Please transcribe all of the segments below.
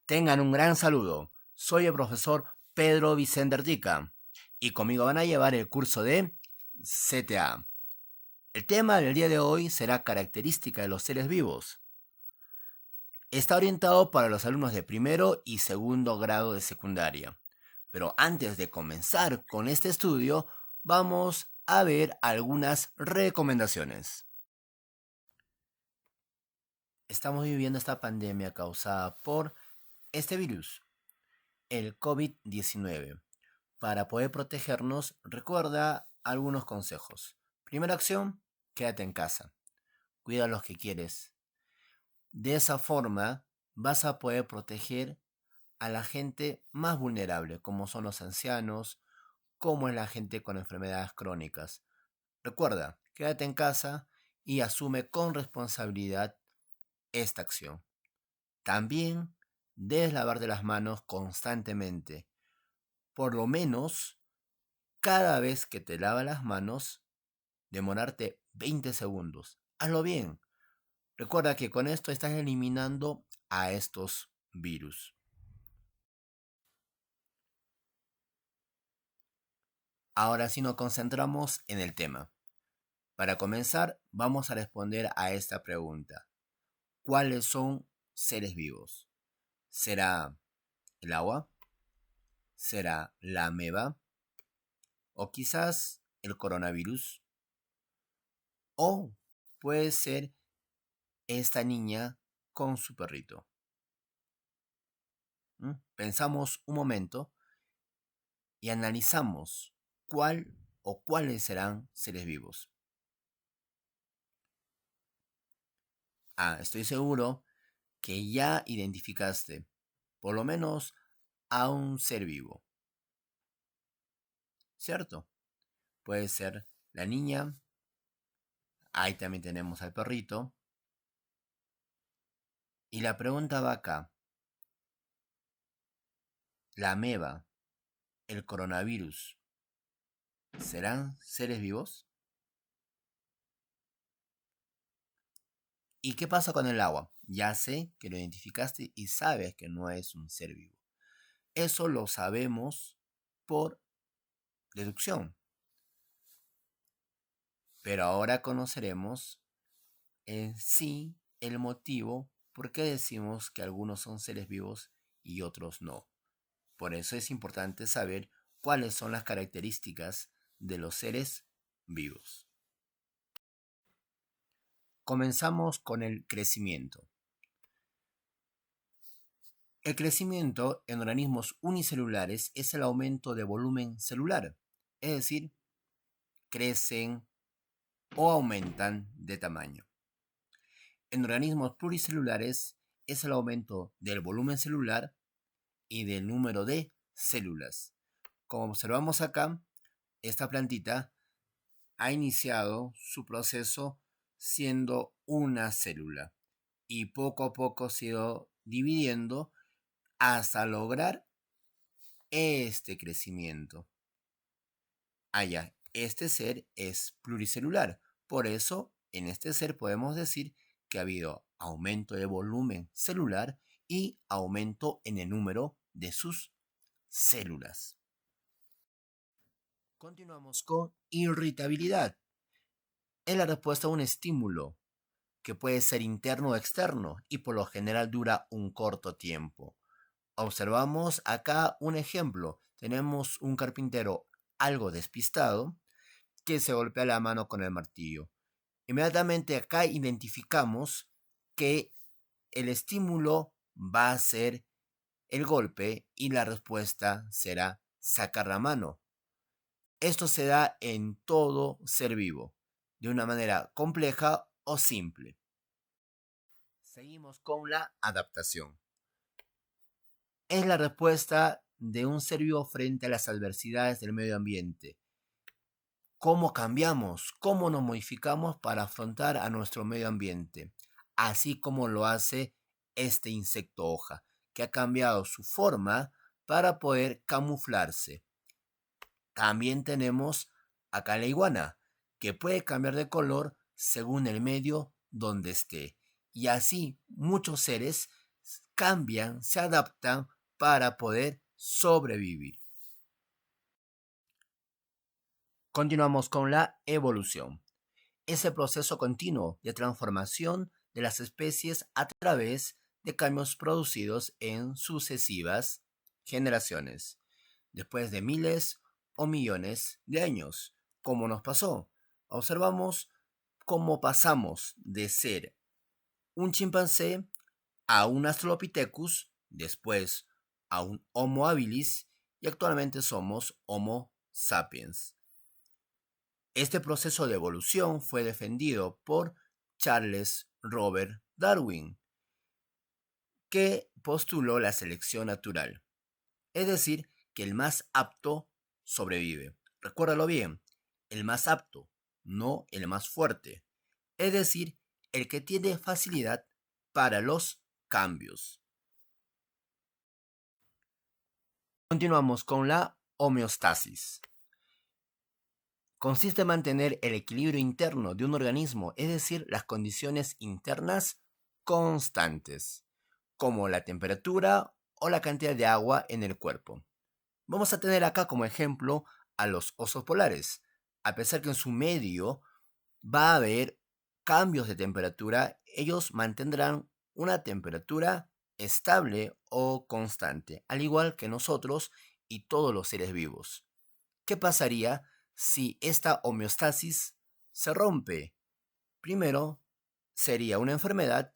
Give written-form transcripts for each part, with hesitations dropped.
Tengan un gran saludo. Soy el profesor Pedro Vicente Artica y conmigo van a llevar el curso de CTA. El tema del día de hoy será característica de los seres vivos. Está orientado para los alumnos de primero y segundo grado de secundaria. Pero antes de comenzar con este estudio, vamos a ver algunas recomendaciones. Estamos viviendo esta pandemia causada por este virus, el COVID-19. Para poder protegernos, recuerda algunos consejos. Primera acción, quédate en casa. Cuida a los que quieres. De esa forma vas a poder proteger a la gente más vulnerable, como son los ancianos, como es la gente con enfermedades crónicas. Recuerda, quédate en casa y asume con responsabilidad esta acción. También debes lavarte las manos constantemente. Por lo menos cada vez que te lavas las manos, demorarte 20 segundos. Hazlo bien. Recuerda que con esto estás eliminando a estos virus. Ahora sí nos concentramos en el tema. Para comenzar, vamos a responder a esta pregunta. ¿Cuáles son seres vivos? ¿Será el agua? ¿Será la ameba? ¿O quizás el coronavirus? ¿O puede ser esta niña con su perrito? Pensamos un momento y analizamos cuál o cuáles serán seres vivos. Estoy seguro que ya identificaste por lo menos a un ser vivo, ¿cierto? Puede ser la niña, ahí también tenemos al perrito. Y la pregunta va acá, la ameba, el coronavirus, ¿serán seres vivos? ¿Y qué pasa con el agua? Ya sé que lo identificaste y sabes que no es un ser vivo. Eso lo sabemos por deducción. Pero ahora conoceremos en sí el motivo por qué decimos que algunos son seres vivos y otros no. Por eso es importante saber cuáles son las características de los seres vivos. Comenzamos con el crecimiento. El crecimiento en organismos unicelulares es el aumento de volumen celular, es decir, crecen o aumentan de tamaño. En organismos pluricelulares es el aumento del volumen celular y del número de células. Como observamos acá, esta plantita ha iniciado su proceso siendo una célula y poco a poco se ha ido dividiendo hasta lograr este crecimiento. Este ser es pluricelular. Por eso, en este ser podemos decir que ha habido aumento de volumen celular y aumento en el número de sus células. Continuamos con irritabilidad. Es la respuesta a un estímulo que puede ser interno o externo y por lo general dura un corto tiempo. Observamos acá un ejemplo. Tenemos un carpintero algo despistado que se golpea la mano con el martillo. Inmediatamente acá identificamos que el estímulo va a ser el golpe y la respuesta será sacar la mano. Esto se da en todo ser vivo, de una manera compleja o simple. Seguimos con la adaptación. Es la respuesta de un ser vivo frente a las adversidades del medio ambiente. ¿Cómo cambiamos? ¿Cómo nos modificamos para afrontar a nuestro medio ambiente? Así como lo hace este insecto hoja, que ha cambiado su forma para poder camuflarse. También tenemos acá la iguana, que puede cambiar de color según el medio donde esté. Y así muchos seres cambian, se adaptan para poder sobrevivir. Continuamos con la evolución. Es el proceso continuo de transformación de las especies a través de cambios producidos en sucesivas generaciones, después de miles o millones de años, como nos pasó. Observamos cómo pasamos de ser un chimpancé a un Australopithecus, después a un Homo habilis y actualmente somos Homo sapiens. Este proceso de evolución fue defendido por Charles Robert Darwin, que postuló la selección natural, es decir, que el más apto sobrevive. Recuérdalo bien, el más apto, no el más fuerte, es decir, el que tiene facilidad para los cambios. Continuamos con la homeostasis. Consiste en mantener el equilibrio interno de un organismo, es decir, las condiciones internas constantes, como la temperatura o la cantidad de agua en el cuerpo. Vamos a tener acá como ejemplo a los osos polares. A pesar que en su medio va a haber cambios de temperatura, ellos mantendrán una temperatura estable o constante, al igual que nosotros y todos los seres vivos. ¿Qué pasaría si esta homeostasis se rompe? Primero, sería una enfermedad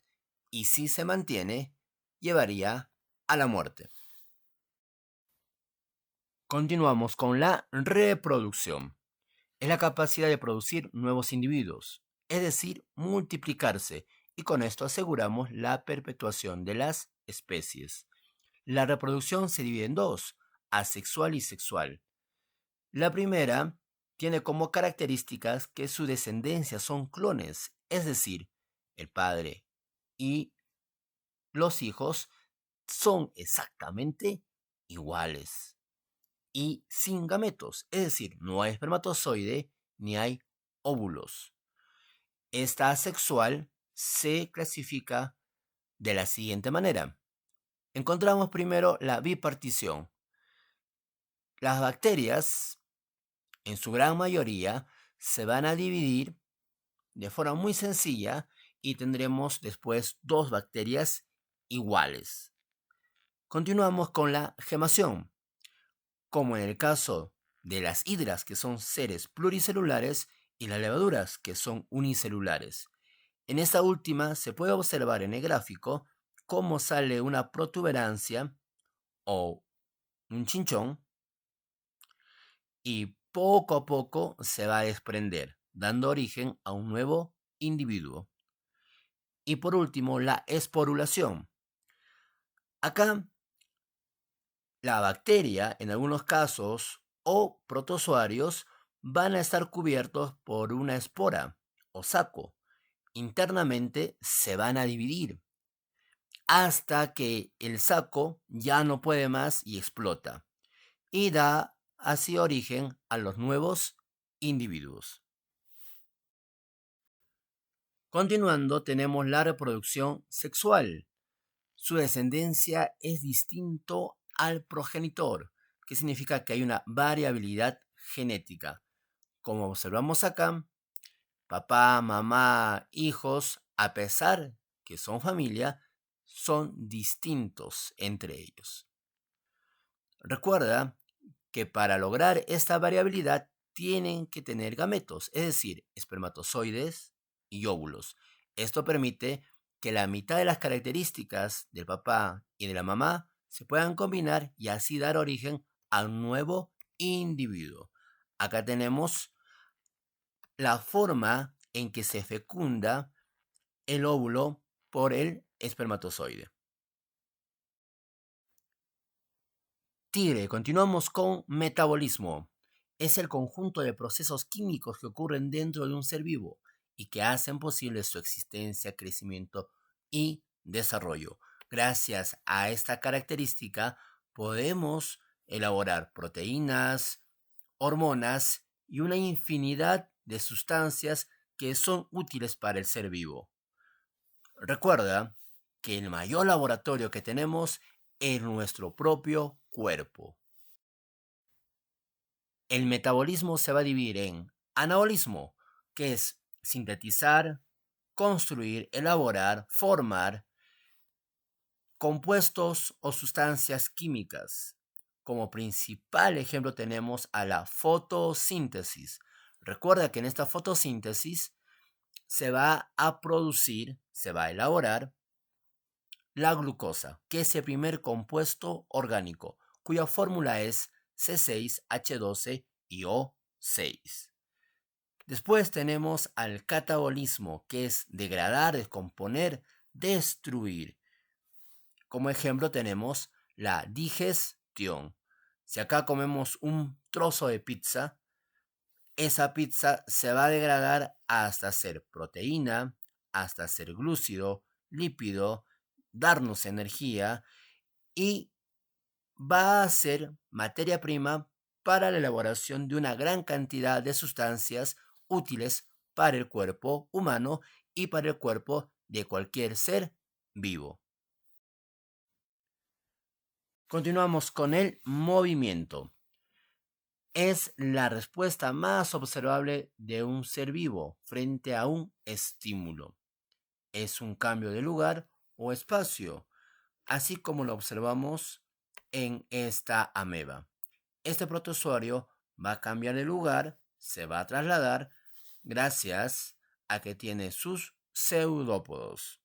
y si se mantiene, llevaría a la muerte. Continuamos con la reproducción. Es la capacidad de producir nuevos individuos, es decir, multiplicarse, y con esto aseguramos la perpetuación de las especies. La reproducción se divide en dos, asexual y sexual. La primera tiene como características que su descendencia son clones, es decir, el padre y los hijos son exactamente iguales y sin gametos, es decir, no hay espermatozoide ni hay óvulos. Esta asexual se clasifica de la siguiente manera. Encontramos primero la bipartición. Las bacterias, en su gran mayoría, se van a dividir de forma muy sencilla y tendremos después dos bacterias iguales. Continuamos con la gemación. Como en el caso de las hidras, que son seres pluricelulares, y las levaduras, que son unicelulares. En esta última se puede observar en el gráfico cómo sale una protuberancia o un chinchón y poco a poco se va a desprender, dando origen a un nuevo individuo. Y por último, la esporulación. Acá, la bacteria, en algunos casos, o protozoarios, van a estar cubiertos por una espora o saco. Internamente se van a dividir hasta que el saco ya no puede más y explota, y da así origen a los nuevos individuos. Continuando, tenemos la reproducción sexual. Su descendencia es distinto al progenitor, que significa que hay una variabilidad genética. Como observamos acá, papá, mamá, hijos, a pesar que son familia, son distintos entre ellos. Recuerda que para lograr esta variabilidad tienen que tener gametos, es decir, espermatozoides y óvulos. Esto permite que la mitad de las características del papá y de la mamá se puedan combinar y así dar origen a un nuevo individuo. Acá tenemos la forma en que se fecunda el óvulo por el espermatozoide. Tigre, continuamos con metabolismo. Es el conjunto de procesos químicos que ocurren dentro de un ser vivo y que hacen posible su existencia, crecimiento y desarrollo. Gracias a esta característica podemos elaborar proteínas, hormonas y una infinidad de sustancias que son útiles para el ser vivo. Recuerda que el mayor laboratorio que tenemos es nuestro propio cuerpo. El metabolismo se va a dividir en anabolismo, que es sintetizar, construir, elaborar, formar compuestos o sustancias químicas. Como principal ejemplo tenemos a la fotosíntesis. Recuerda que en esta fotosíntesis se va a producir, se va a elaborar la glucosa, que es el primer compuesto orgánico, cuya fórmula es C6H12IO6. Después tenemos al catabolismo, que es degradar, descomponer, destruir. Como ejemplo tenemos la digestión. Si acá comemos un trozo de pizza, esa pizza se va a degradar hasta ser proteína, hasta ser glúcido, lípido, darnos energía y va a ser materia prima para la elaboración de una gran cantidad de sustancias útiles para el cuerpo humano y para el cuerpo de cualquier ser vivo. Continuamos con el movimiento. Es la respuesta más observable de un ser vivo frente a un estímulo. Es un cambio de lugar o espacio, así como lo observamos en esta ameba. Este protozoario va a cambiar de lugar, se va a trasladar gracias a que tiene sus pseudópodos.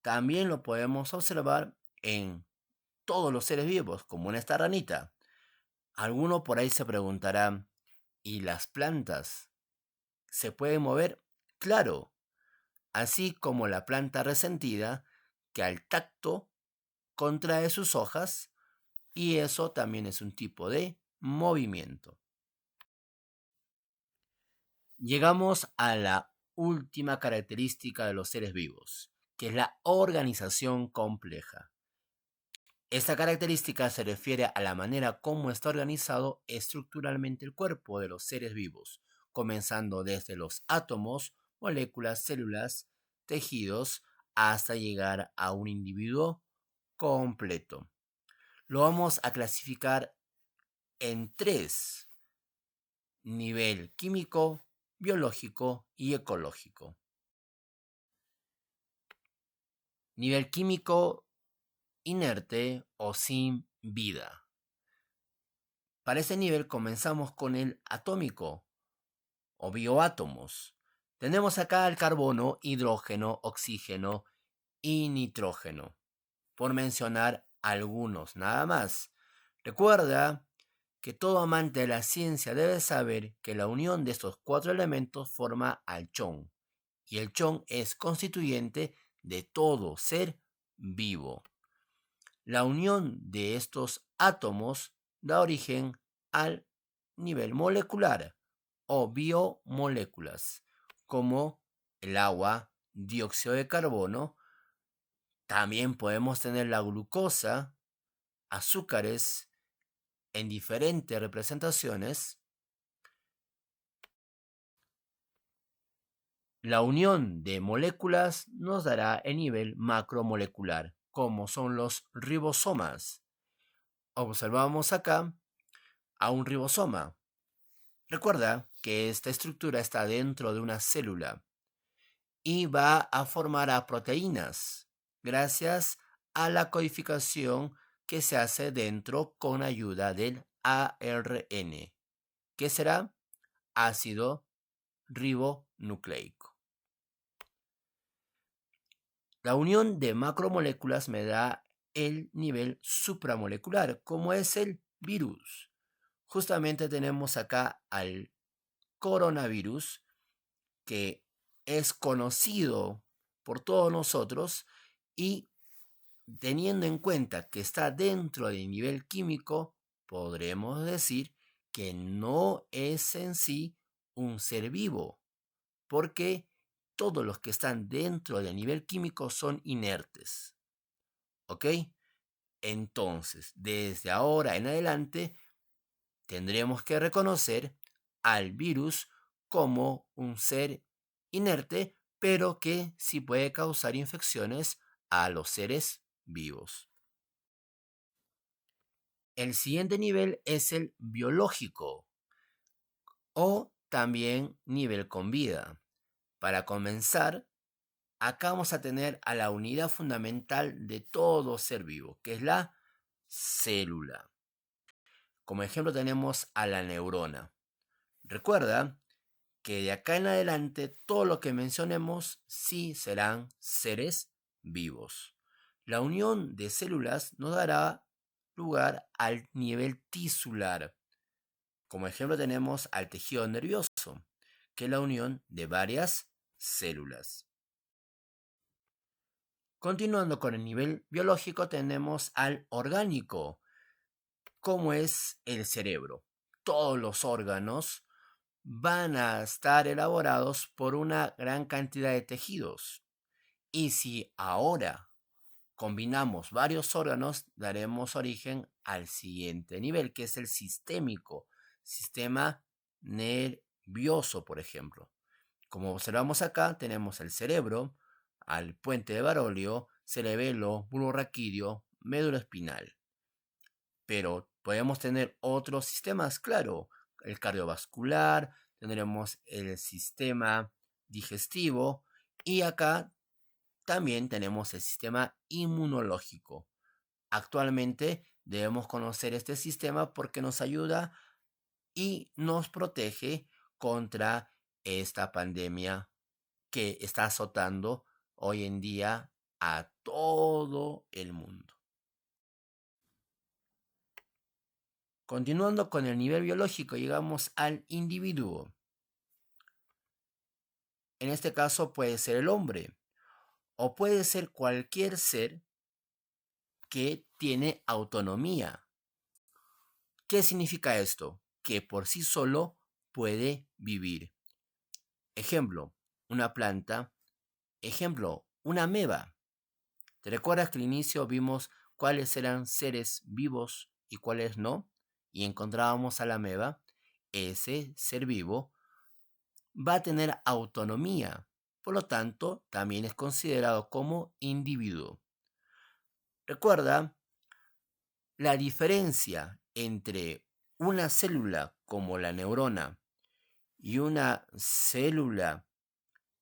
También lo podemos observar en todos los seres vivos, como en esta ranita. Alguno por ahí se preguntará, ¿y las plantas se pueden mover? Claro, así como la planta resentida, que al tacto contrae sus hojas, y eso también es un tipo de movimiento. Llegamos a la última característica de los seres vivos, que es la organización compleja. Esta característica se refiere a la manera como está organizado estructuralmente el cuerpo de los seres vivos, comenzando desde los átomos, moléculas, células, tejidos, hasta llegar a un individuo completo. Lo vamos a clasificar en tres: nivel químico, biológico y ecológico. Nivel químico: inerte o sin vida. Para ese nivel comenzamos con el atómico o bioátomos. Tenemos acá el carbono, hidrógeno, oxígeno y nitrógeno, por mencionar algunos nada más. Recuerda que todo amante de la ciencia debe saber que la unión de estos cuatro elementos forma al chon, y el chon es constituyente de todo ser vivo. La unión de estos átomos da origen al nivel molecular o biomoléculas, como el agua, dióxido de carbono. También podemos tener la glucosa, azúcares en diferentes representaciones. La unión de moléculas nos dará el nivel macromolecular, como son los ribosomas. Observamos acá a un ribosoma. Recuerda que esta estructura está dentro de una célula y va a formar a proteínas gracias a la codificación que se hace dentro con ayuda del ARN, que será ácido ribonucleico. La unión de macromoléculas me da el nivel supramolecular, como es el virus. Justamente tenemos acá al coronavirus, que es conocido por todos nosotros, y teniendo en cuenta que está dentro del nivel químico, podremos decir que no es en sí un ser vivo, porque todos los que están dentro del nivel químico son inertes. ¿Ok? Entonces, desde ahora en adelante, tendremos que reconocer al virus como un ser inerte, pero que sí puede causar infecciones a los seres vivos. El siguiente nivel es el biológico o también nivel con vida. Para comenzar, acá vamos a tener a la unidad fundamental de todo ser vivo, que es la célula. Como ejemplo tenemos a la neurona. Recuerda que de acá en adelante todo lo que mencionemos sí serán seres vivos. La unión de células nos dará lugar al nivel tisular. Como ejemplo tenemos al tejido nervioso, que es la unión de varias células. Continuando con el nivel biológico tenemos al orgánico, como es el cerebro. Todos los órganos van a estar elaborados por una gran cantidad de tejidos. Y si ahora combinamos varios órganos, daremos origen al siguiente nivel, que es el sistémico, sistema nervioso, por ejemplo. Como observamos acá, tenemos el cerebro, al puente de Barolio, cerebelo, bulbo raquídeo, médula espinal. Pero podemos tener otros sistemas, claro, el cardiovascular, tendremos el sistema digestivo y acá también tenemos el sistema inmunológico. Actualmente debemos conocer este sistema porque nos ayuda y nos protege contra esta pandemia que está azotando hoy en día a todo el mundo. Continuando con el nivel biológico, llegamos al individuo. En este caso puede ser el hombre o puede ser cualquier ser que tiene autonomía. ¿Qué significa esto? Que por sí solo puede vivir. Ejemplo, una planta. Ejemplo, una ameba. ¿Te recuerdas que al inicio vimos cuáles eran seres vivos y cuáles no? Y encontrábamos a la ameba. Ese ser vivo va a tener autonomía. Por lo tanto, también es considerado como individuo. Recuerda la diferencia entre una célula como la neurona y una célula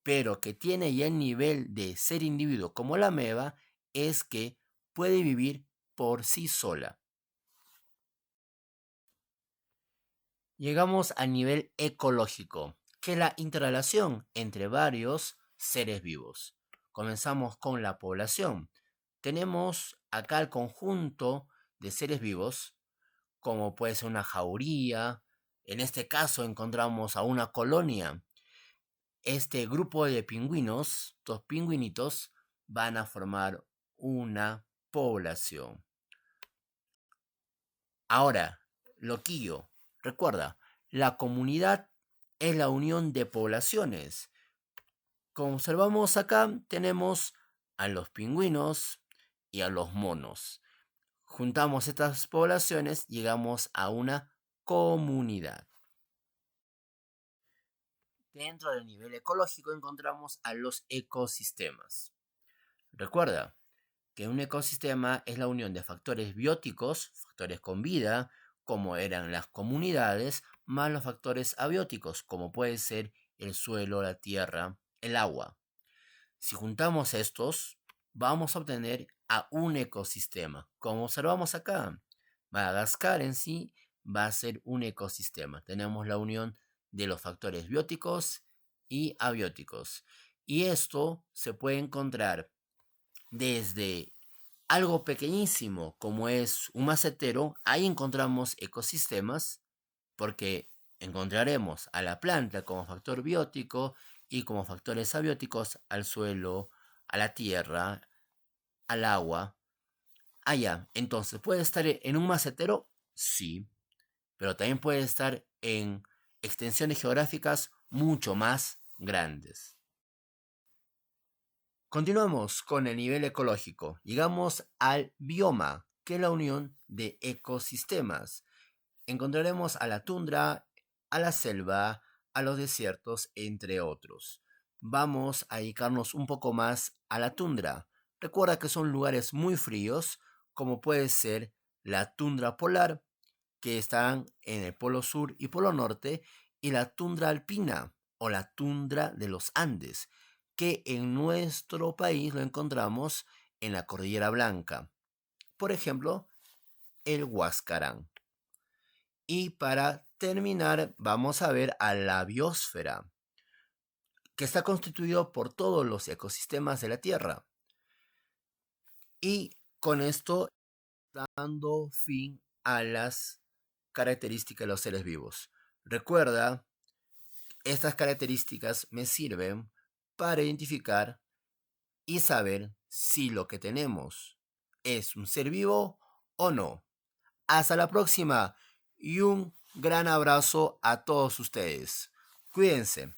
pero que tiene ya el nivel de ser individuo como la ameba es que puede vivir por sí sola. Llegamos al nivel ecológico, que es la interrelación entre varios seres vivos. Comenzamos con la población. Tenemos acá el conjunto de seres vivos, como puede ser una jauría. En este caso encontramos a una colonia. Este grupo de pingüinos, dos pingüinitos, van a formar una población. Ahora, loquillo, recuerda, la comunidad es la unión de poblaciones. Como observamos acá, tenemos a los pingüinos y a los monos. Juntamos estas poblaciones, llegamos a una comunidad. Dentro del nivel ecológico encontramos a los ecosistemas. Recuerda que un ecosistema es la unión de factores bióticos, factores con vida, como eran las comunidades, más los factores abióticos, como puede ser el suelo, la tierra, el agua. Si juntamos estos, vamos a obtener a un ecosistema. Como observamos acá, Madagascar en sí va a ser un ecosistema. Tenemos la unión de los factores bióticos y abióticos. Y esto se puede encontrar desde algo pequeñísimo como es un macetero. Ahí encontramos ecosistemas porque encontraremos a la planta como factor biótico y como factores abióticos al suelo, a la tierra, al agua. Allá, entonces, ¿puede estar en un macetero? Sí, pero también puede estar en extensiones geográficas mucho más grandes. Continuamos con el nivel ecológico. Llegamos al bioma, que es la unión de ecosistemas. Encontraremos a la tundra, a la selva, a los desiertos, entre otros. Vamos a dedicarnos un poco más a la tundra. Recuerda que son lugares muy fríos, como puede ser la tundra polar, que están en el polo sur y polo norte, y la tundra alpina o la tundra de los Andes, que en nuestro país lo encontramos en la Cordillera Blanca. Por ejemplo, el Huascarán. Y para terminar, vamos a ver a la biosfera, que está constituido por todos los ecosistemas de la Tierra. Y con esto dando fin a las características de los seres vivos. Recuerda, estas características me sirven para identificar y saber si lo que tenemos es un ser vivo o no. Hasta la próxima y un gran abrazo a todos ustedes. Cuídense.